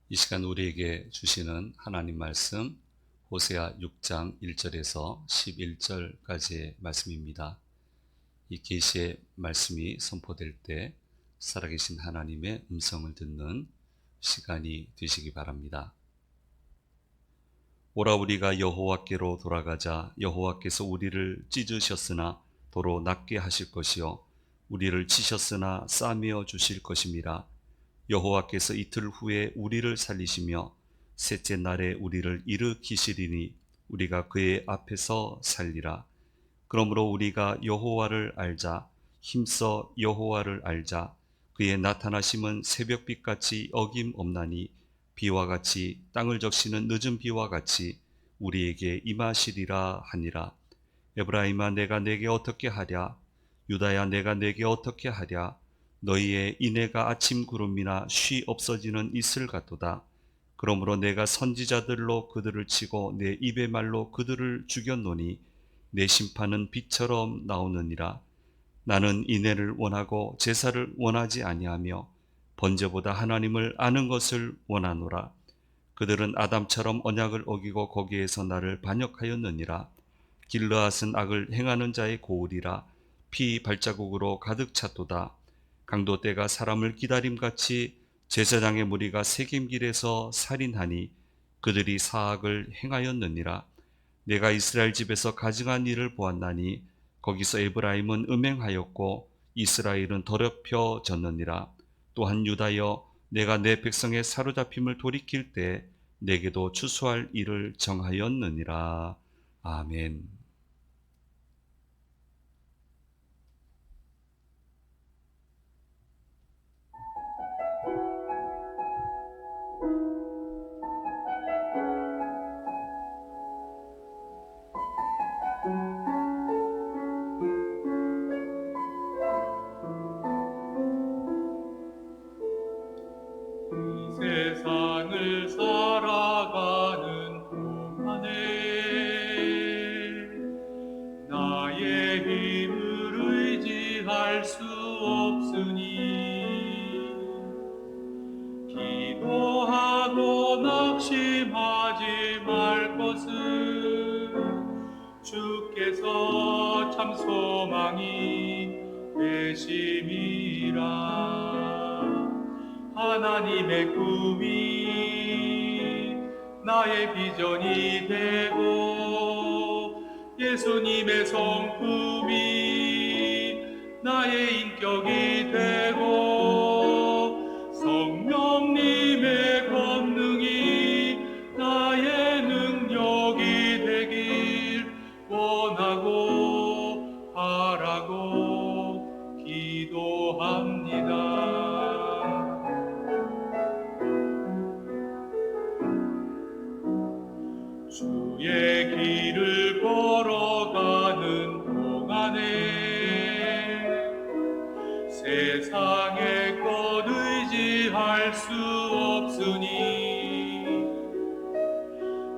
이 시간 우리에게 주시는 하나님 말씀 호세아 6장 1절에서 11절까지의 말씀입니다. 이 계시의 말씀이 선포될 때 살아계신 하나님의 음성을 듣는 시간이 되시기 바랍니다. 오라 우리가 여호와께로 돌아가자. 여호와께서 우리를 찢으셨으나 도로 낫게 하실 것이요 우리를 치셨으나 싸매어 주실 것임이라. 여호와께서 이틀 후에 우리를 살리시며 셋째 날에 우리를 일으키시리니 우리가 그의 앞에서 살리라. 그러므로 우리가 여호와를 알자. 힘써 여호와를 알자. 그의 나타나심은 새벽빛같이 어김없나니 비와 같이 땅을 적시는 늦은 비와 같이 우리에게 임하시리라 하니라. 에브라임아 내가 내게 어떻게 하랴. 유다야 내가 내게 어떻게 하랴. 너희의 인애가 아침 구름이나 쉬 없어지는 이슬 같도다. 그러므로 내가 선지자들로 그들을 치고 내 입의 말로 그들을 죽였노니 내 심판은 빛처럼 나오느니라. 나는 인애를 원하고 제사를 원하지 아니하며 번제보다 하나님을 아는 것을 원하노라. 그들은 아담처럼 언약을 어기고 거기에서 나를 반역하였느니라. 길르앗은 악을 행하는 자의 고울이라. 피 발자국으로 가득 찼도다. 강도 때가 사람을 기다림같이 제사장의 무리가 세겜길에서 살인하니 그들이 사악을 행하였느니라. 내가 이스라엘 집에서 가증한 일을 보았나니 거기서 에브라임은 음행하였고 이스라엘은 더럽혀졌느니라. 또한 유다여 내가 내 백성의 사로잡힘을 돌이킬 때 내게도 추수할 일을 정하였느니라. 아멘. 세상을 살아가는 동안에 나의 힘을 의지할 수 없으니 기도하고 낙심하지 말 것은 주께서 참 소망이 되심이라. 하나님의 꿈이 나의 비전이 되고 예수님의 성품이 나의 인격이 되고 성령님의 권능이 나의 능력이 되길 원하고 바라고 기도합니다. 주의 길을 걸어가는 동안에 세상의 것 의지할 수 없으니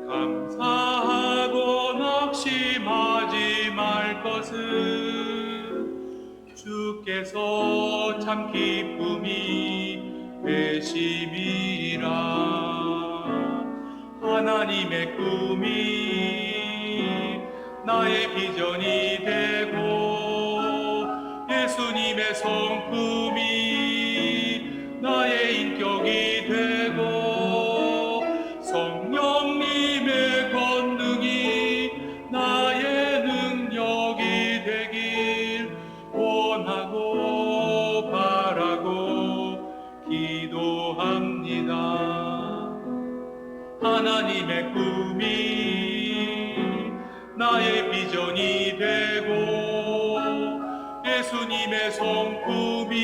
감사하고 낙심하지 말 것은 주께서 참 기쁨이 되심이라. 하나님의 꿈이 나의 비전이 되고 예수님의 성품이 나의 인격이 되고 성령님의 권능이 나의 능력이 되길 원하고 바라고 기도합니다. 하나님의 꿈이 나의 비전이 되고 예수님의 성품이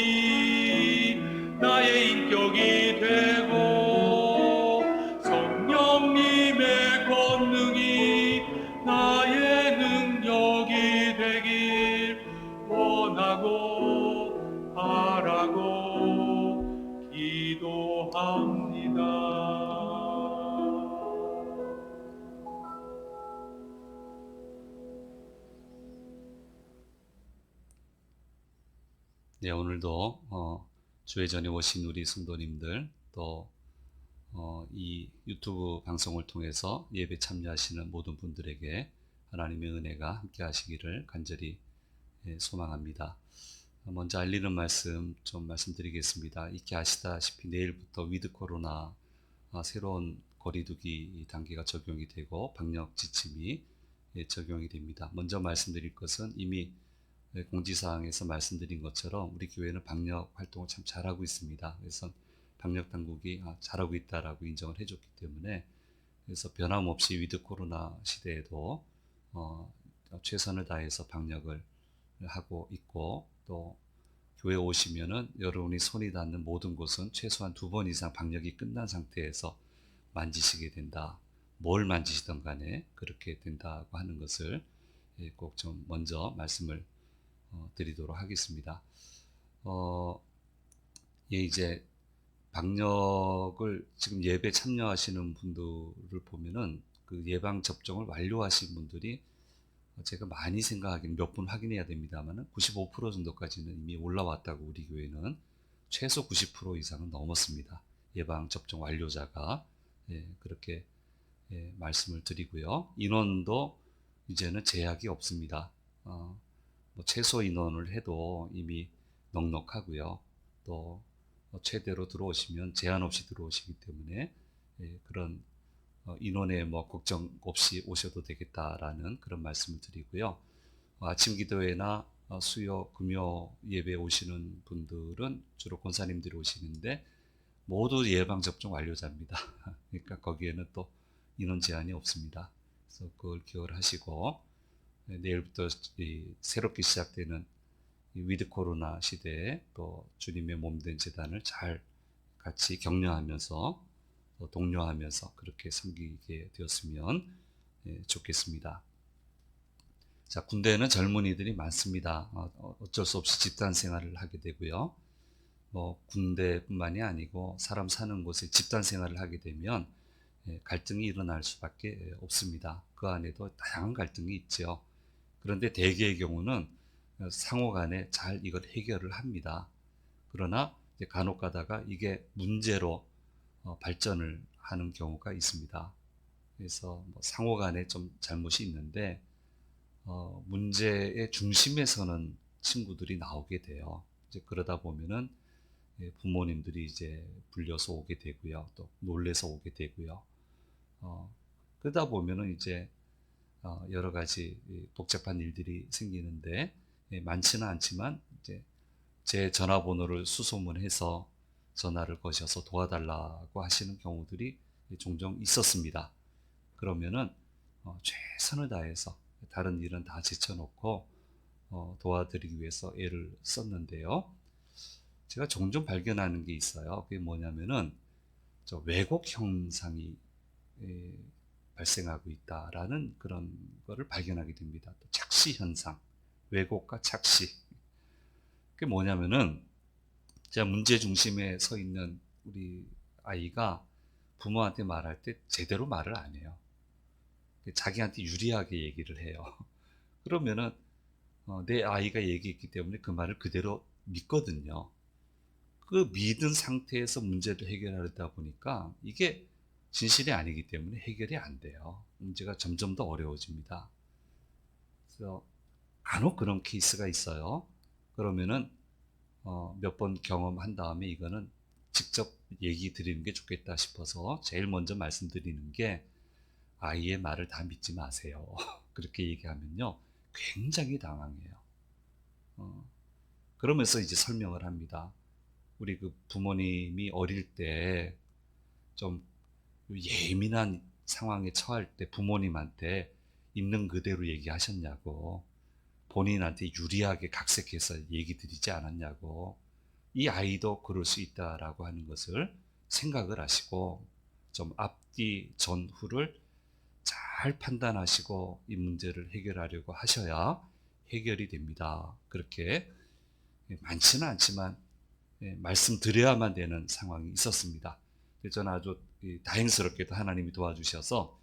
나의 인격이 되고 성령님의 권능이 나의 능력이 되길 원하고 바라고 기도합니다. 네, 오늘도 주의 전에 오신 우리 성도님들 또 이 유튜브 방송을 통해서 예배 참여하시는 모든 분들에게 하나님의 은혜가 함께 하시기를 간절히 소망합니다. 먼저 알리는 말씀 좀 말씀드리겠습니다. 익히 아시다시피 내일부터 위드 코로나 새로운 거리두기 단계가 적용이 되고 방역 지침이 적용이 됩니다. 먼저 말씀드릴 것은 이미 공지사항에서 말씀드린 것처럼 우리 교회는 방역 활동을 참 잘하고 있습니다. 그래서 방역 당국이 잘하고 있다라고 인정을 해줬기 때문에 그래서 변함없이 위드 코로나 시대에도 최선을 다해서 방역을 하고 있고, 또 교회 오시면은 여러분이 손이 닿는 모든 곳은 최소한 2번 이상 방역이 끝난 상태에서 만지시게 된다. 뭘 만지시던 간에 그렇게 된다고 하는 것을 꼭 좀 먼저 말씀을 드리도록 하겠습니다. 이제 방역을 지금 예배 참여하시는 분들을 보면은 그 예방 접종을 완료하신 분들이 제가 많이 생각하기는 몇 분 확인해야 됩니다만은 95% 정도까지는 이미 올라왔다고, 우리 교회는 최소 90% 이상은 넘었습니다. 예방 접종 완료자가 그렇게 말씀을 드리고요. 인원도 이제는 제약이 없습니다. 뭐 최소 인원을 해도 이미 넉넉하고요. 또 최대로 들어오시면 제한 없이 들어오시기 때문에 그런 인원에 뭐 걱정 없이 오셔도 되겠다라는 그런 말씀을 드리고요. 아침 기도회나 수요 금요 예배 오시는 분들은 주로 권사님들이 오시는데 모두 예방 접종 완료자입니다. 그러니까 거기에는 또 인원 제한이 없습니다. 그래서 그걸 기억을 하시고 내일부터 새롭게 시작되는 위드 코로나 시대에 또 주님의 몸된 재단을 잘 같이 격려하면서 또 독려하면서 그렇게 섬기게 되었으면 좋겠습니다. 자, 군대에는 젊은이들이 많습니다. 어쩔 수 없이 집단 생활을 하게 되고요. 뭐 군대뿐만이 아니고 사람 사는 곳에 집단 생활을 하게 되면 갈등이 일어날 수밖에 없습니다. 그 안에도 다양한 갈등이 있죠. 그런데 대개의 경우는 상호 간에 잘 이걸 해결을 합니다. 그러나 이제 간혹 가다가 이게 문제로 발전을 하는 경우가 있습니다. 그래서 뭐 상호 간에 좀 잘못이 있는데 문제의 중심에서는 친구들이 나오게 돼요. 이제 그러다 보면은 부모님들이 이제 불려서 오게 되고요. 또 놀래서 오게 되고요. 그러다 보면은 이제 여러 가지 복잡한 일들이 생기는데 많지는 않지만 이제 제 전화번호를 수소문해서 전화를 거셔서 도와달라고 하시는 경우들이 종종 있었습니다. 그러면은 최선을 다해서 다른 일은 다 제쳐놓고 도와드리기 위해서 애를 썼는데요. 제가 종종 발견하는 게 있어요. 그게 뭐냐면은 왜곡 현상이 발생하고 있다라는 그런 거를 발견하게 됩니다. 또 착시 현상, 왜곡과 착시. 그게 뭐냐면은 제가 문제 중심에 서 있는 우리 아이가 부모한테 말할 때 제대로 말을 안 해요. 자기한테 유리하게 얘기를 해요. 그러면은 내 아이가 얘기했기 때문에 그 말을 그대로 믿거든요. 그 믿은 상태에서 문제를 해결하려다 보니까 이게 진실이 아니기 때문에 해결이 안 돼요. 문제가 점점 더 어려워집니다. 그래서 간혹 그런 케이스가 있어요. 그러면은 몇 번 경험한 다음에 이거는 직접 얘기 드리는 게 좋겠다 싶어서 제일 먼저 말씀드리는 게 아이의 말을 다 믿지 마세요. 그렇게 얘기하면요 굉장히 당황해요. 그러면서 이제 설명을 합니다. 우리 그 부모님이 어릴 때 좀 예민한 상황에 처할 때 부모님한테 있는 그대로 얘기하셨냐고, 본인한테 유리하게 각색해서 얘기 드리지 않았냐고, 이 아이도 그럴 수 있다라고 하는 것을 생각을 하시고 좀 앞뒤 전후를 잘 판단하시고 이 문제를 해결하려고 하셔야 해결이 됩니다. 그렇게 많지는 않지만 말씀드려야만 되는 상황이 있었습니다. 저는 아주 다행스럽게도 하나님이 도와주셔서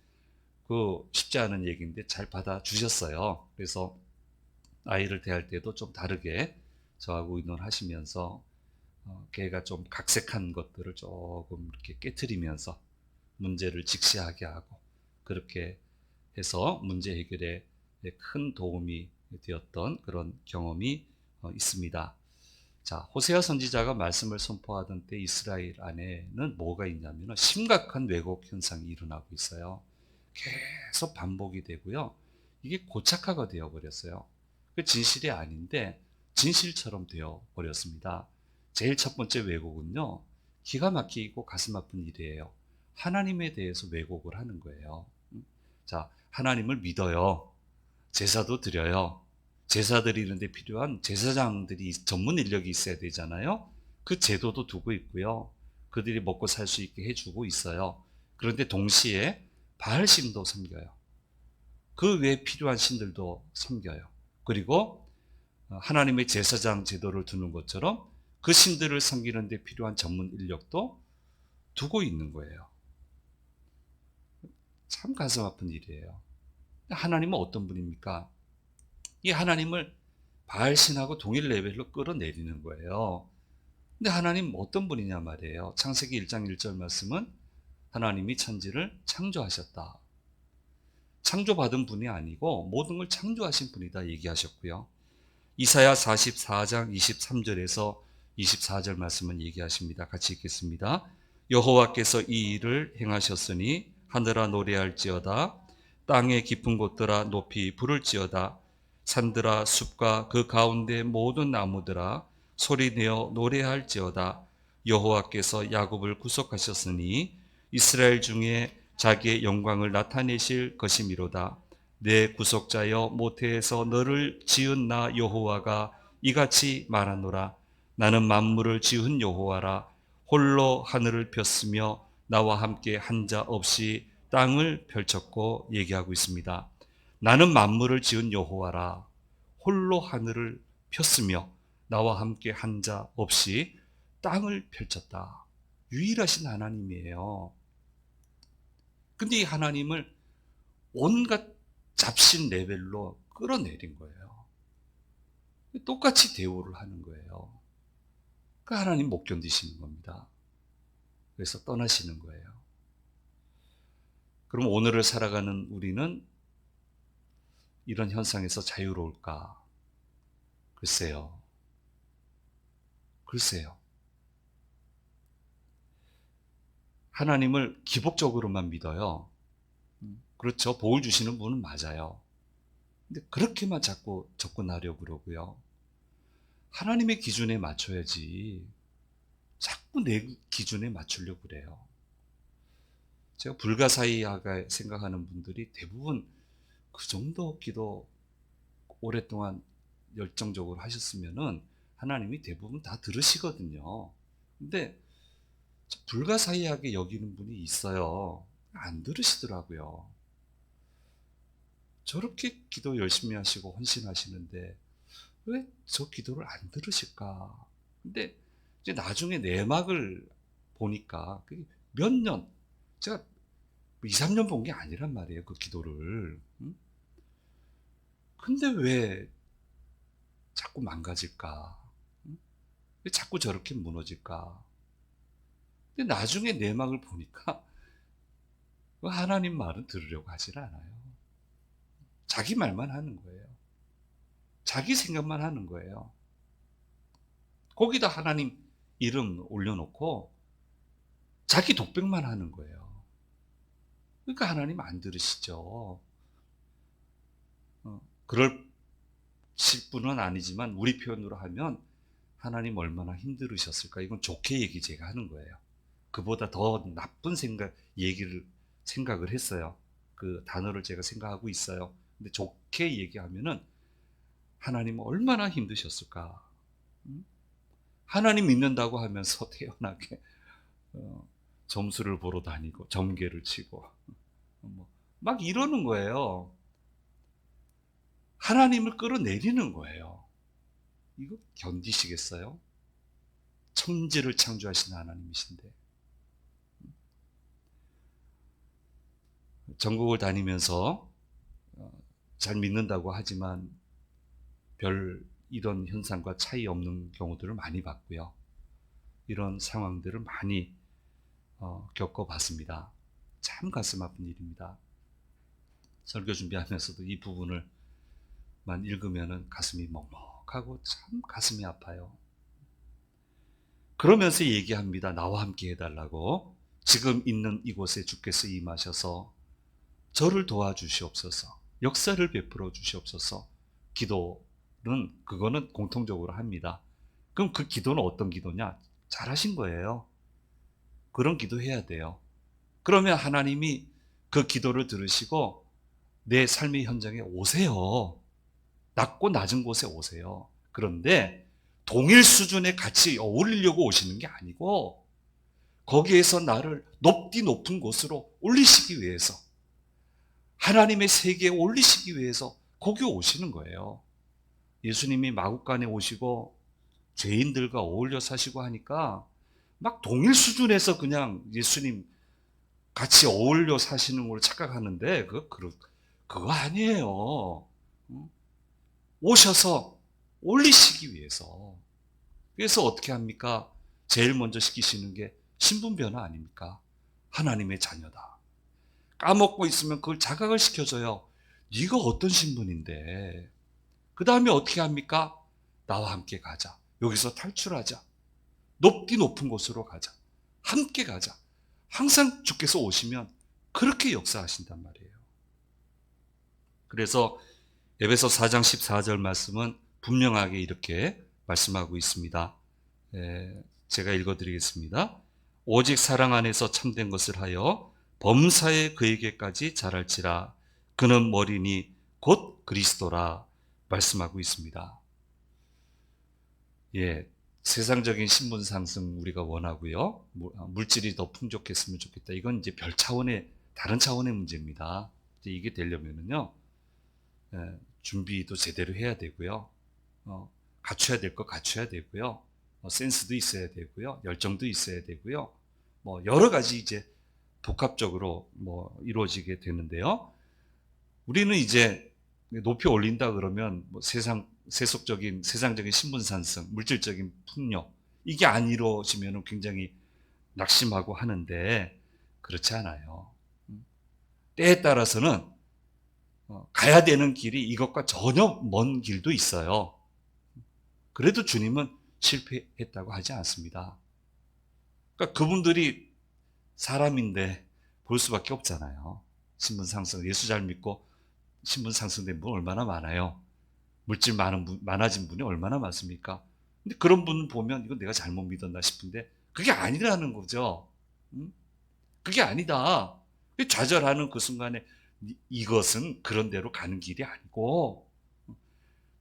그 쉽지 않은 얘기인데 잘 받아주셨어요. 그래서 아이를 대할 때도 좀 다르게 저하고 의논하시면서 걔가 좀 각색한 것들을 조금 이렇게 깨트리면서 문제를 직시하게 하고, 그렇게 해서 문제 해결에 큰 도움이 되었던 그런 경험이 있습니다. 자, 호세아 선지자가 말씀을 선포하던 때 이스라엘 안에는 뭐가 있냐면 심각한 왜곡 현상이 일어나고 있어요. 계속 반복이 되고요. 이게 고착화가 되어 버렸어요. 그 진실이 아닌데 진실처럼 되어 버렸습니다. 제일 첫 번째 왜곡은요, 기가 막히고 가슴 아픈 일이에요. 하나님에 대해서 왜곡을 하는 거예요. 자, 하나님을 믿어요. 제사도 드려요. 제사 드리는데 필요한 제사장들이 전문 인력이 있어야 되잖아요. 그 제도도 두고 있고요. 그들이 먹고 살 수 있게 해주고 있어요. 그런데 동시에 바알신도 섬겨요. 그 외에 필요한 신들도 섬겨요. 그리고 하나님의 제사장 제도를 두는 것처럼 그 신들을 섬기는 데 필요한 전문 인력도 두고 있는 거예요. 참 가슴 아픈 일이에요. 하나님은 어떤 분입니까? 이 하나님을 바알신하고 동일 레벨로 끌어내리는 거예요. 근데 하나님 어떤 분이냐 말이에요. 창세기 1장 1절 말씀은 하나님이 천지를 창조하셨다. 창조받은 분이 아니고 모든 걸 창조하신 분이다 얘기하셨고요. 이사야 44장 23절에서 24절 말씀은 얘기하십니다. 같이 읽겠습니다. 여호와께서 이 일을 행하셨으니 하늘아 노래할지어다. 땅의 깊은 곳들아 높이 부를지어다. 산들아 숲과 그 가운데 모든 나무들아 소리내어 노래할지어다. 여호와께서 야곱을 구속하셨으니 이스라엘 중에 자기의 영광을 나타내실 것이미로다. 내 구속자여 모태에서 너를 지은 나 여호와가 이같이 말하노라. 나는 만물을 지은 여호와라. 홀로 하늘을 폈으며 나와 함께 한 자 없이 땅을 펼쳤고 얘기하고 있습니다. 나는 만물을 지은 여호와라. 홀로 하늘을 폈으며 나와 함께 한 자 없이 땅을 펼쳤다. 유일하신 하나님이에요. 근데 이 하나님을 온갖 잡신 레벨로 끌어내린 거예요. 똑같이 대우를 하는 거예요. 그 하나님 못 견디시는 겁니다. 그래서 떠나시는 거예요. 그럼 오늘을 살아가는 우리는 이런 현상에서 자유로울까? 글쎄요. 하나님을 기복적으로만 믿어요. 그렇죠. 복을 주시는 분은 맞아요. 근데 그렇게만 자꾸 접근하려고 그러고요. 하나님의 기준에 맞춰야지 자꾸 내 기준에 맞추려고 그래요. 제가 불가사의하게 생각하는 분들이 대부분 그 정도 기도 오랫동안 열정적으로 하셨으면은 하나님이 대부분 다 들으시거든요. 근데 불가사의하게 여기는 분이 있어요. 안 들으시더라고요. 저렇게 기도 열심히 하시고 헌신하시는데 왜 저 기도를 안 들으실까? 근데 이제 나중에 내막을 보니까 그게 몇 년, 제가 2, 3년 본 게 아니란 말이에요, 그 기도를. 근데 왜 자꾸 망가질까? 왜 자꾸 저렇게 무너질까? 근데 나중에 내막을 보니까 하나님 말은 들으려고 하질 않아요. 자기 말만 하는 거예요. 자기 생각만 하는 거예요. 거기다 하나님 이름 올려놓고 자기 독백만 하는 거예요. 그러니까 하나님 안 들으시죠. 그럴 분은 아니지만 우리 표현으로 하면 하나님 얼마나 힘들으셨을까? 이건 좋게 얘기 제가 하는 거예요. 그보다 더 나쁜 생각을 했어요. 그 단어를 제가 생각하고 있어요. 근데 좋게 얘기하면은 하나님 얼마나 힘드셨을까? 하나님 믿는다고 하면서 태연하게 점수를 보러 다니고 점괘를 치고 막 이러는 거예요. 하나님을 끌어내리는 거예요. 이거 견디시겠어요? 천지를 창조하신 하나님이신데. 전국을 다니면서 잘 믿는다고 하지만 별 이런 현상과 차이 없는 경우들을 많이 봤고요. 이런 상황들을 많이 겪어봤습니다. 참 가슴 아픈 일입니다. 설교 준비하면서도 이 부분을만 읽으면 가슴이 먹먹하고 참 가슴이 아파요. 그러면서 얘기합니다. 나와 함께 해달라고. 지금 있는 이곳에 주께서 임하셔서 저를 도와주시옵소서. 역사를 베풀어 주시옵소서. 기도는 그거는 공통적으로 합니다. 그럼 그 기도는 어떤 기도냐? 잘하신 거예요. 그런 기도해야 돼요. 그러면 하나님이 그 기도를 들으시고 내 삶의 현장에 오세요. 낮고 낮은 곳에 오세요. 그런데 동일 수준에 같이 어울리려고 오시는 게 아니고 거기에서 나를 높은 곳으로 올리시기 위해서, 하나님의 세계에 올리시기 위해서 거기 오시는 거예요. 예수님이 마국간에 오시고 죄인들과 어울려 사시고 하니까 막 동일 수준에서 그냥 예수님 같이 어울려 사시는 걸 착각하는데 그거 아니에요. 오셔서 올리시기 위해서. 그래서 어떻게 합니까? 제일 먼저 시키시는 게 신분 변화 아닙니까? 하나님의 자녀다. 까먹고 있으면 그걸 자각을 시켜줘요. 네가 어떤 신분인데. 그 다음에 어떻게 합니까? 나와 함께 가자. 여기서 탈출하자. 높은 곳으로 가자. 함께 가자. 항상 주께서 오시면 그렇게 역사하신단 말이에요. 그래서 에베소 4장 14절 말씀은 분명하게 이렇게 말씀하고 있습니다. 제가 읽어드리겠습니다. 오직 사랑 안에서 참된 것을 하여 범사에 그에게까지 자랄지라. 그는 머리니 곧 그리스도라 말씀하고 있습니다. 세상적인 신분 상승 우리가 원하고요. 물질이 더 풍족했으면 좋겠다. 이건 이제 다른 차원의 문제입니다. 이게 되려면은요, 준비도 제대로 해야 되고요. 갖춰야 될 거 갖춰야 되고요. 센스도 있어야 되고요. 열정도 있어야 되고요. 여러 가지 이제 복합적으로 이루어지게 되는데요. 우리는 이제 높이 올린다 그러면 세상적인 신분 상승, 물질적인 풍요, 이게 안 이루어지면 굉장히 낙심하고 하는데 그렇지 않아요. 때에 따라서는 가야 되는 길이 이것과 전혀 먼 길도 있어요. 그래도 주님은 실패했다고 하지 않습니다. 그러니까 그분들이 사람인데 볼 수밖에 없잖아요. 신분 상승, 예수 잘 믿고 신분 상승된 분 얼마나 많아요. 물질 많아진 분이 얼마나 많습니까? 근데 그런 분 보면 이건 내가 잘못 믿었나 싶은데 그게 아니라는 거죠. 그게 아니다. 좌절하는 그 순간에 이것은 그런 대로 가는 길이 아니고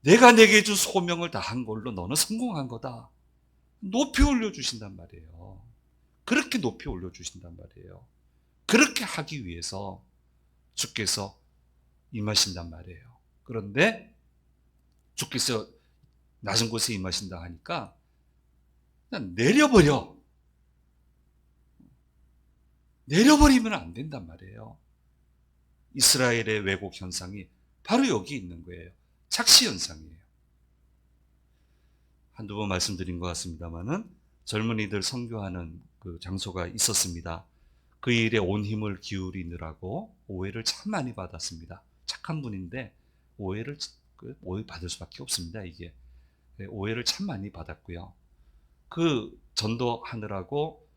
내가 내게 준 소명을 다한 걸로 너는 성공한 거다. 높이 올려주신단 말이에요. 그렇게 높이 올려주신단 말이에요. 그렇게 하기 위해서 주께서 임하신단 말이에요. 그런데 주께서 낮은 곳에 임하신다 하니까 그냥 내려버리면 안 된단 말이에요. 이스라엘의 왜곡 현상이 바로 여기 있는 거예요. 착시 현상이에요. 한두 번 말씀드린 것 같습니다만은 젊은이들 선교하는 그 장소가 있었습니다. 그 일에 온 힘을 기울이느라고 오해를 참 많이 받았습니다. 착한 분인데 오해 받을 수밖에 없습니다. 이게 오해를 참 많이 받았고요. 그 전도하느라고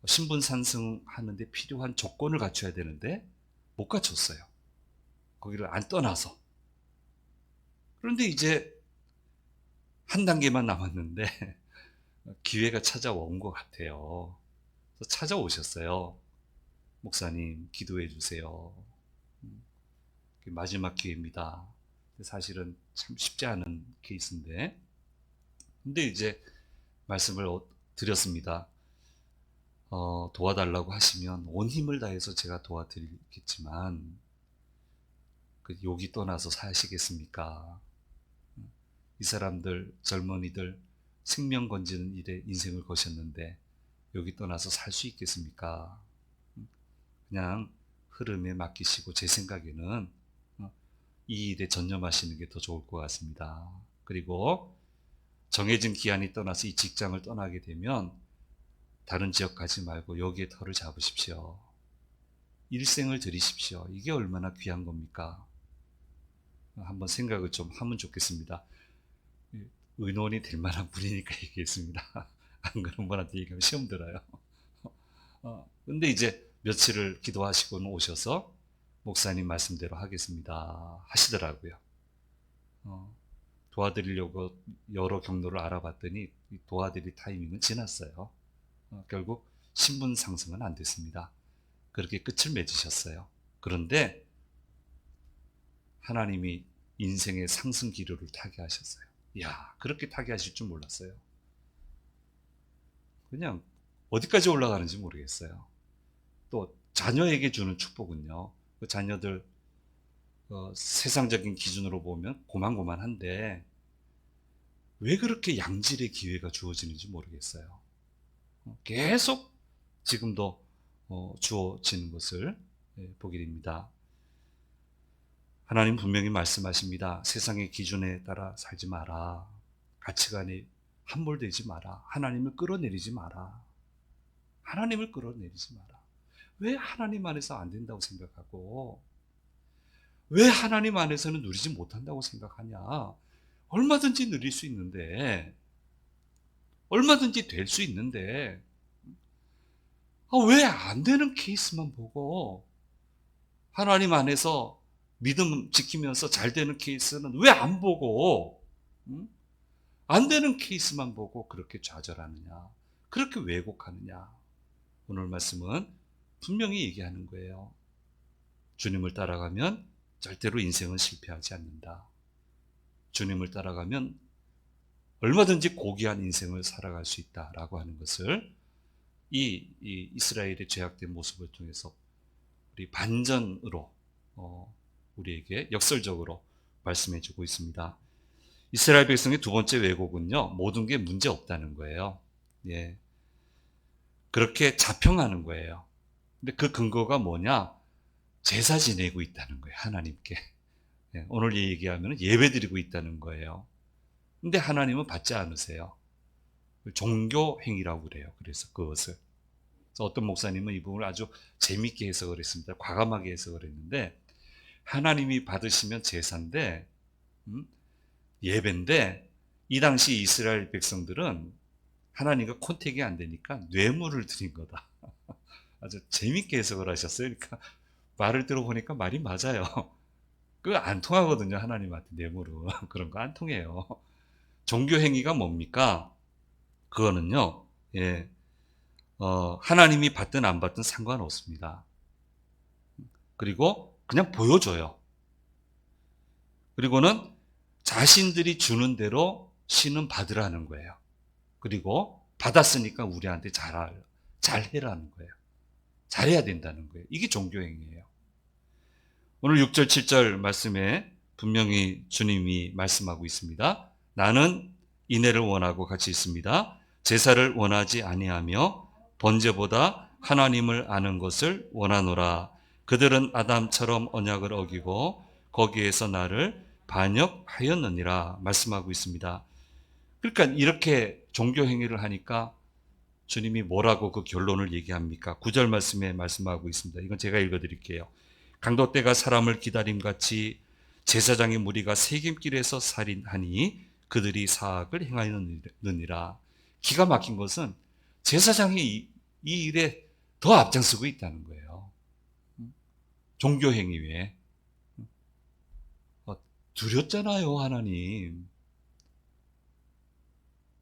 신분 상승하는데 필요한 조건을 갖춰야 되는데 못 갖췄어요. 거기를 안 떠나서. 그런데 이제 한 단계만 남았는데 기회가 찾아온 것 같아요. 그래서 찾아오셨어요. 목사님, 기도해 주세요. 마지막 기회입니다. 사실은 참 쉽지 않은 케이스인데. 근데 이제 말씀을 드렸습니다. 도와달라고 하시면 온 힘을 다해서 제가 도와드리겠지만 그 욕이 떠나서 사시겠습니까? 이 사람들, 젊은이들 생명 건지는 일에 인생을 거셨는데 여기 떠나서 살 수 있겠습니까? 그냥 흐름에 맡기시고 제 생각에는 이 일에 전념하시는 게 더 좋을 것 같습니다. 그리고 정해진 기한이 떠나서 이 직장을 떠나게 되면 다른 지역 가지 말고 여기에 터를 잡으십시오. 일생을 드리십시오. 이게 얼마나 귀한 겁니까? 한번 생각을 좀 하면 좋겠습니다. 의논이 될 만한 분이니까 얘기했습니다. 안 그런 분한테 얘기하면 시험 들어요. 근데 이제 며칠을 기도하시고는 오셔서 목사님 말씀대로 하겠습니다 하시더라고요. 도와드리려고 여러 경로를 알아봤더니 도와드릴 타이밍은 지났어요. 결국 신분 상승은 안 됐습니다. 그렇게 끝을 맺으셨어요. 그런데 하나님이 인생의 상승 기류를 타게 하셨어요. 이야, 그렇게 타게 하실 줄 몰랐어요. 그냥 어디까지 올라가는지 모르겠어요. 또 자녀에게 주는 축복은요, 그 자녀들 세상적인 기준으로 보면 고만고만한데 왜 그렇게 양질의 기회가 주어지는지 모르겠어요. 계속 지금도 주어지는 것을 보게 됩니다. 하나님 분명히 말씀하십니다. 세상의 기준에 따라 살지 마라. 가치관에 함몰되지 마라. 하나님을 끌어내리지 마라. 하나님을 끌어내리지 마라. 왜 하나님 안에서 안 된다고 생각하고 왜 하나님 안에서는 누리지 못한다고 생각하냐? 얼마든지 누릴 수 있는데 얼마든지 될 수 있는데 왜 안 되는 케이스만 보고 하나님 안에서 믿음 지키면서 잘 되는 케이스는 왜 안 보고 안 되는 케이스만 보고 그렇게 좌절하느냐, 그렇게 왜곡하느냐. 오늘 말씀은 분명히 얘기하는 거예요. 주님을 따라가면 절대로 인생은 실패하지 않는다. 주님을 따라가면 얼마든지 고귀한 인생을 살아갈 수 있다라고 하는 것을 이 이스라엘의 죄악된 모습을 통해서 우리 반전으로 우리에게 역설적으로 말씀해 주고 있습니다. 이스라엘 백성의 두 번째 왜곡은요, 모든 게 문제 없다는 거예요. 예. 그렇게 자평하는 거예요. 근데 그 근거가 뭐냐? 제사 지내고 있다는 거예요, 하나님께. 예, 오늘 얘기하면 예배 드리고 있다는 거예요. 근데 하나님은 받지 않으세요. 종교 행위라고 그래요. 그래서 그것을. 그래서 어떤 목사님은 이 부분을 아주 재밌게 해석을 했습니다. 과감하게 해석을 했는데, 하나님이 받으시면 제사인데, 예배인데, 이 당시 이스라엘 백성들은 하나님과 콘택이 안 되니까 뇌물을 드린 거다. 아주 재밌게 해석을 하셨어요. 그러니까 말을 들어보니까 말이 맞아요. 그거 안 통하거든요, 하나님한테 뇌물은. 그런 거 안 통해요. 종교 행위가 뭡니까? 그거는요, 예, 하나님이 받든 안 받든 상관없습니다. 그리고 그냥 보여줘요. 그리고는 자신들이 주는 대로 신은 받으라는 거예요. 그리고 받았으니까 우리한테 잘해라는 거예요. 잘해야 된다는 거예요. 이게 종교행위예요. 오늘 6절 7절 말씀에 분명히 주님이 말씀하고 있습니다. 나는 인애를 원하고 같이 있습니다. 제사를 원하지 아니하며 번제보다 하나님을 아는 것을 원하노라. 그들은 아담처럼 언약을 어기고 거기에서 나를 반역하였느니라 말씀하고 있습니다. 그러니까 이렇게 종교행위를 하니까 주님이 뭐라고 그 결론을 얘기합니까? 9절 말씀에 말씀하고 있습니다. 이건 제가 읽어드릴게요. 강도떼가 사람을 기다림같이 제사장의 무리가 세겜길에서 살인하니 그들이 사악을 행하였느니라. 기가 막힌 것은 제사장이 이 일에 더 앞장서고 있다는 거예요. 종교행위 외에. 드렸잖아요, 하나님.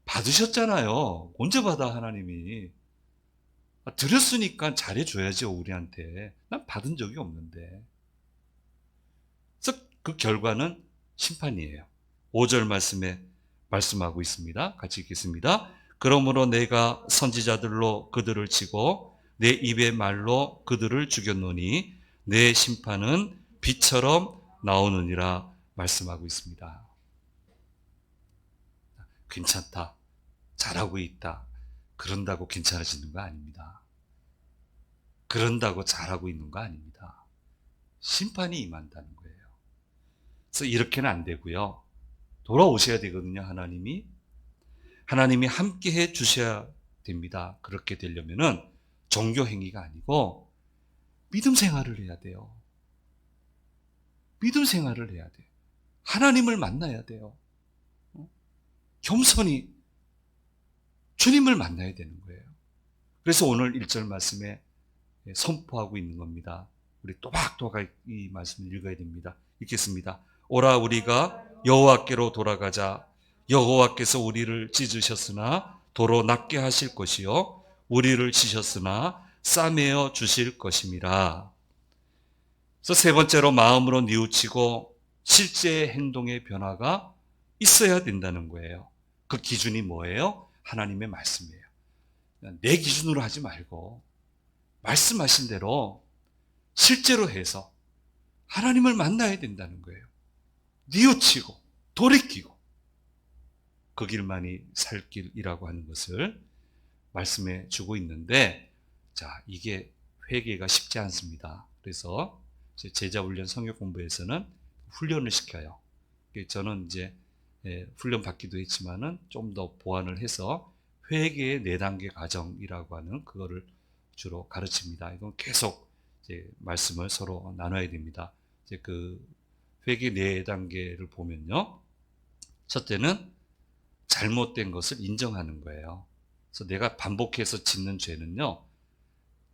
받으셨잖아요. 언제 받아, 하나님이. 드렸으니까 잘해줘야죠, 우리한테. 난 받은 적이 없는데. 그래서 그 결과는 심판이에요. 5절 말씀에 말씀하고 있습니다. 같이 읽겠습니다. 그러므로 내가 선지자들로 그들을 치고 내 입의 말로 그들을 죽였노니 내 심판은 비처럼 나오느니라 말씀하고 있습니다. 괜찮다, 잘하고 있다, 그런다고 괜찮아지는 거 아닙니다. 그런다고 잘하고 있는 거 아닙니다. 심판이 임한다는 거예요. 그래서 이렇게는 안 되고요. 돌아오셔야 되거든요, 하나님이. 하나님이 함께 해 주셔야 됩니다. 그렇게 되려면은 종교 행위가 아니고 믿음 생활을 해야 돼요. 믿음 생활을 해야 돼요. 하나님을 만나야 돼요. 겸손히 주님을 만나야 되는 거예요. 그래서 오늘 1절 말씀에 선포하고 있는 겁니다. 우리 또박또박 이 말씀을 읽어야 됩니다. 읽겠습니다. 오라 우리가 여호와께로 돌아가자. 여호와께서 우리를 찢으셨으나 도로 낫게 하실 것이요 우리를 치셨으나 싸매어 주실 것임이라. 그래서 세 번째로 마음으로 뉘우치고 실제 행동의 변화가 있어야 된다는 거예요. 그 기준이 뭐예요? 하나님의 말씀이에요. 내 기준으로 하지 말고 말씀하신 대로 실제로 해서 하나님을 만나야 된다는 거예요. 뉘우치고 돌이키고 그 길만이 살 길이라고 하는 것을 말씀해 주고 있는데, 자, 이게 회개가 쉽지 않습니다. 그래서 제자훈련 성역 공부에서는 훈련을 시켜요. 저는 이제 훈련 받기도 했지만은 좀 더 보완을 해서 회개의 4단계 과정이라고 하는 그거를 주로 가르칩니다. 이건 계속 이제 말씀을 서로 나눠야 됩니다. 이제 그 회개 4단계를 보면요. 첫째는 잘못된 것을 인정하는 거예요. 그래서 내가 반복해서 짓는 죄는요,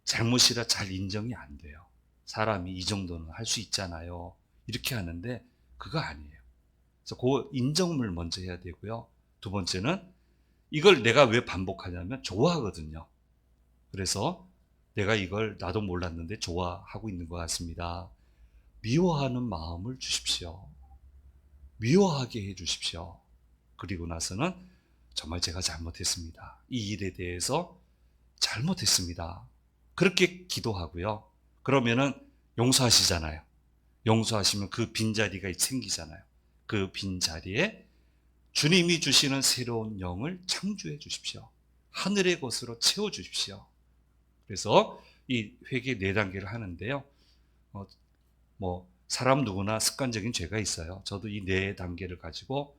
잘못이라 잘 인정이 안 돼요. 사람이 이 정도는 할 수 있잖아요. 이렇게 하는데 그거 아니에요. 그래서 그 인정을 먼저 해야 되고요. 두 번째는 이걸 내가 왜 반복하냐면 좋아하거든요. 그래서 내가 이걸 나도 몰랐는데 좋아하고 있는 것 같습니다. 미워하는 마음을 주십시오. 미워하게 해 주십시오. 그리고 나서는 정말 제가 잘못했습니다. 이 일에 대해서 잘못했습니다. 그렇게 기도하고요. 그러면은 용서하시잖아요. 용서하시면 그 빈자리가 생기잖아요. 그 빈자리에 주님이 주시는 새로운 영을 창조해 주십시오. 하늘의 것으로 채워 주십시오. 그래서 이 회개 4단계를 하는데요. 사람 누구나 습관적인 죄가 있어요. 저도 이 4단계를 가지고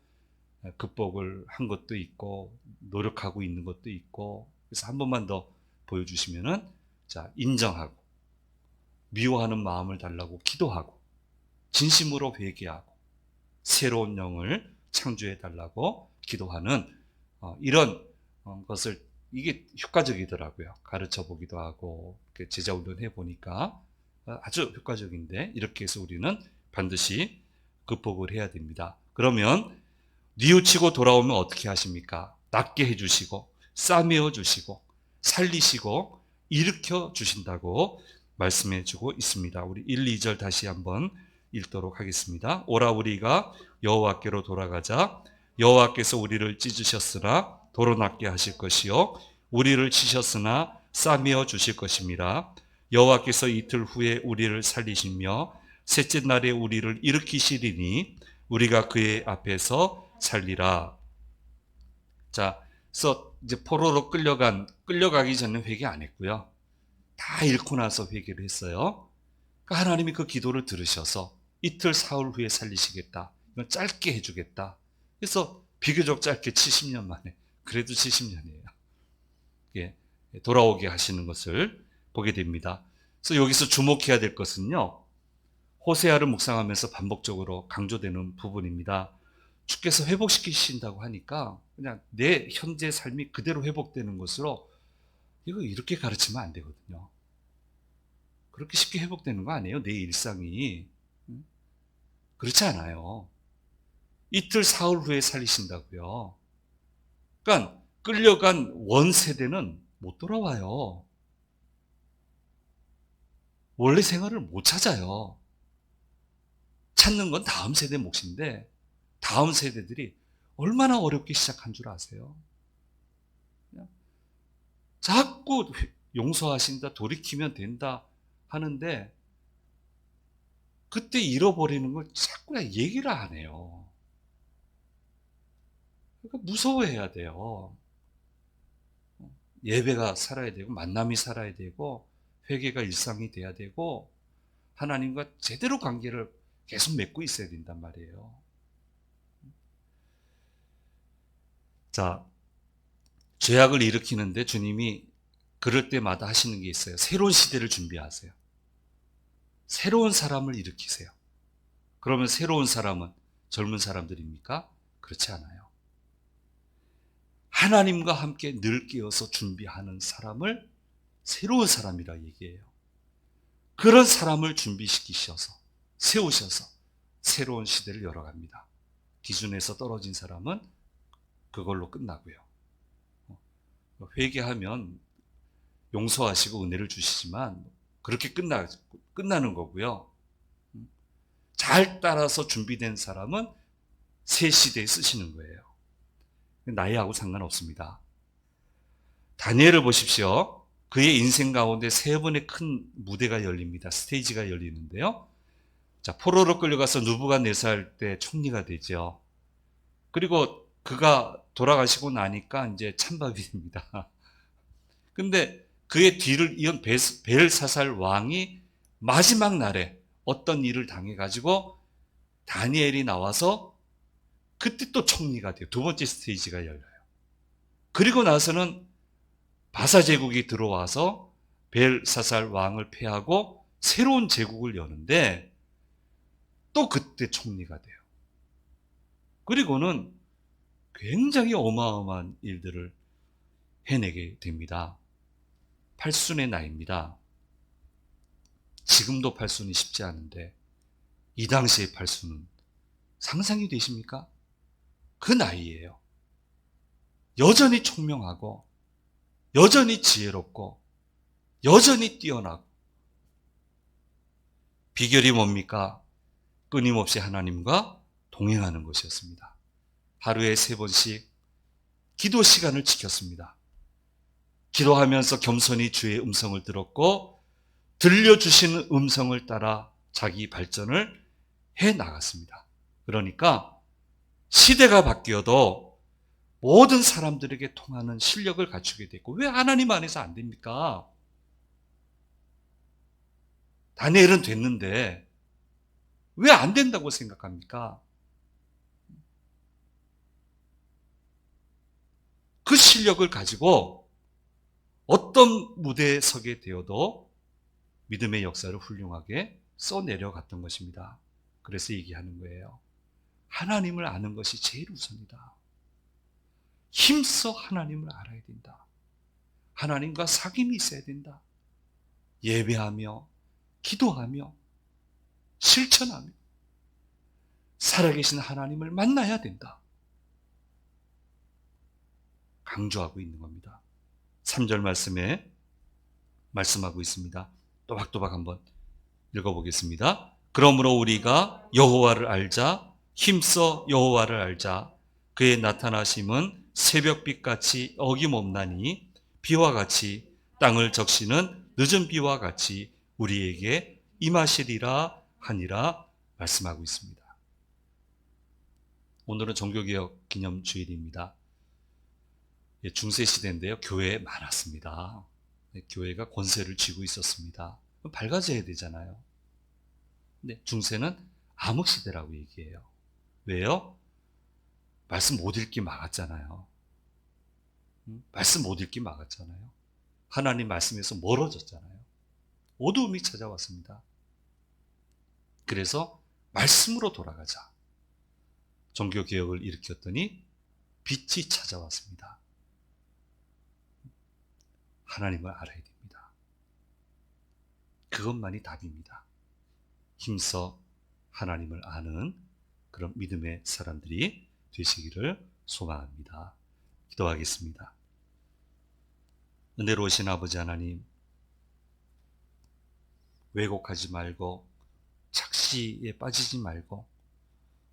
극복을 한 것도 있고 노력하고 있는 것도 있고, 그래서 한 번만 더 보여주시면은, 자, 인정하고 미워하는 마음을 달라고 기도하고 진심으로 회개하고 새로운 영을 창조해 달라고 기도하는 이런 것을, 이게 효과적이더라고요. 가르쳐 보기도 하고 제자 훈련해 보니까 아주 효과적인데, 이렇게 해서 우리는 반드시 극복을 해야 됩니다. 그러면 뉘우치고 돌아오면 어떻게 하십니까? 낫게 해주시고 싸매어 주시고 살리시고 일으켜 주신다고 말씀해 주고 있습니다. 우리 1, 2절 다시 한번 읽도록 하겠습니다. 오라 우리가 여호와께로 돌아가자. 여호와께서 우리를 찢으셨으나 도로 낫게 하실 것이요 우리를 치셨으나 싸매어 주실 것입니다. 여호와께서 이틀 후에 우리를 살리시며 셋째 날에 우리를 일으키시리니 우리가 그의 앞에서 살리라. 자, 그래서 이제 포로로 끌려가기 전에 회개 안 했고요. 다 잃고 나서 회개를 했어요. 그러니까 하나님이 그 기도를 들으셔서 이틀 사흘 후에 살리시겠다. 이건 짧게 해주겠다. 그래서 비교적 짧게 70년 만에, 그래도 70년이에요. 예, 돌아오게 하시는 것을 보게 됩니다. 그래서 여기서 주목해야 될 것은요, 호세아를 묵상하면서 반복적으로 강조되는 부분입니다. 주께서 회복시키신다고 하니까 그냥 내 현재 삶이 그대로 회복되는 것으로, 이거 이렇게 가르치면 안 되거든요. 그렇게 쉽게 회복되는 거 아니에요, 내 일상이. 그렇지 않아요. 이틀 사흘 후에 살리신다고요. 그러니까 끌려간 원세대는 못 돌아와요. 원래 생활을 못 찾아요. 찾는 건 다음 세대 몫인데, 다음 세대들이 얼마나 어렵게 시작한 줄 아세요? 자꾸 용서하신다, 돌이키면 된다 하는데 그때 잃어버리는 걸 자꾸 얘기를 안 해요. 그러니까 무서워해야 돼요. 예배가 살아야 되고 만남이 살아야 되고 회개가 일상이 돼야 되고 하나님과 제대로 관계를 계속 맺고 있어야 된단 말이에요. 자, 죄악을 일으키는데 주님이 그럴 때마다 하시는 게 있어요. 새로운 시대를 준비하세요. 새로운 사람을 일으키세요. 그러면 새로운 사람은 젊은 사람들입니까? 그렇지 않아요. 하나님과 함께 늘 깨어서 준비하는 사람을 새로운 사람이라 얘기해요. 그런 사람을 준비시키셔서 세우셔서 새로운 시대를 열어갑니다. 기준에서 떨어진 사람은 그걸로 끝나고요. 회개하면 용서하시고 은혜를 주시지만 그렇게 끝나는 거고요. 잘 따라서 준비된 사람은 새 시대에 쓰시는 거예요. 나이하고 상관없습니다. 다니엘을 보십시오. 그의 인생 가운데 세 번의 큰 무대가 열립니다. 스테이지가 열리는데요. 자, 포로로 끌려가서 느부갓네살 때 총리가 되죠. 그리고 그가 돌아가시고 나니까 이제 찬밥이 됩니다. 근데 그의 뒤를 이은 벨사살 왕이 마지막 날에 어떤 일을 당해가지고 다니엘이 나와서 그때 또 총리가 돼요. 두 번째 스테이지가 열려요. 그리고 나서는 바사 제국이 들어와서 벨사살 왕을 패하고 새로운 제국을 여는데 또 그때 총리가 돼요. 그리고는 굉장히 어마어마한 일들을 해내게 됩니다. 팔순의 나이입니다. 지금도 팔순이 쉽지 않은데 이 당시의 팔순은 상상이 되십니까? 그 나이예요. 여전히 총명하고 여전히 지혜롭고 여전히 뛰어나고. 비결이 뭡니까? 끊임없이 하나님과 동행하는 것이었습니다. 하루에 3번씩 기도 시간을 지켰습니다. 기도하면서 겸손히 주의 음성을 들었고 들려주시는 음성을 따라 자기 발전을 해 나갔습니다. 그러니까 시대가 바뀌어도 모든 사람들에게 통하는 실력을 갖추게 됐고, 왜 하나님 안에서 안 됩니까? 다니엘은 됐는데 왜 안 된다고 생각합니까? 그 실력을 가지고 어떤 무대에 서게 되어도 믿음의 역사를 훌륭하게 써내려갔던 것입니다. 그래서 얘기하는 거예요. 하나님을 아는 것이 제일 우선이다. 힘써 하나님을 알아야 된다. 하나님과 사귐이 있어야 된다. 예배하며 기도하며 실천하며 살아계신 하나님을 만나야 된다. 강조하고 있는 겁니다. 3절 말씀에 말씀하고 있습니다. 또박또박 한번 읽어보겠습니다. 그러므로 우리가 여호와를 알자, 힘써 여호와를 알자. 그의 나타나심은 새벽빛같이 어김없나니 비와 같이 땅을 적시는 늦은 비와 같이 우리에게 임하시리라 하니라 말씀하고 있습니다. 오늘은 종교개혁 기념주일입니다. 중세시대인데요. 교회에 많았습니다. 교회가 권세를 쥐고 있었습니다. 밝아져야 되잖아요. 근데 중세는 암흑시대라고 얘기해요. 왜요? 말씀 못 읽기 막았잖아요. 말씀 못 읽기 막았잖아요. 하나님 말씀에서 멀어졌잖아요. 어두움이 찾아왔습니다. 그래서 말씀으로 돌아가자. 종교개혁을 일으켰더니 빛이 찾아왔습니다. 하나님을 알아야 됩니다. 그것만이 답입니다. 힘써 하나님을 아는 그런 믿음의 사람들이 되시기를 소망합니다. 기도하겠습니다. 은혜로우신 아버지 하나님, 왜곡하지 말고 착시에 빠지지 말고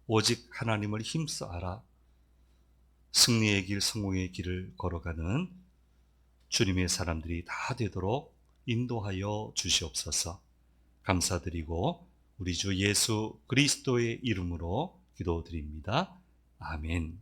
오직 하나님을 힘써 알아 승리의 길, 성공의 길을 걸어가는 주님의 사람들이 다 되도록 인도하여 주시옵소서. 감사드리고 우리 주 예수 그리스도의 이름으로 기도드립니다. 아멘.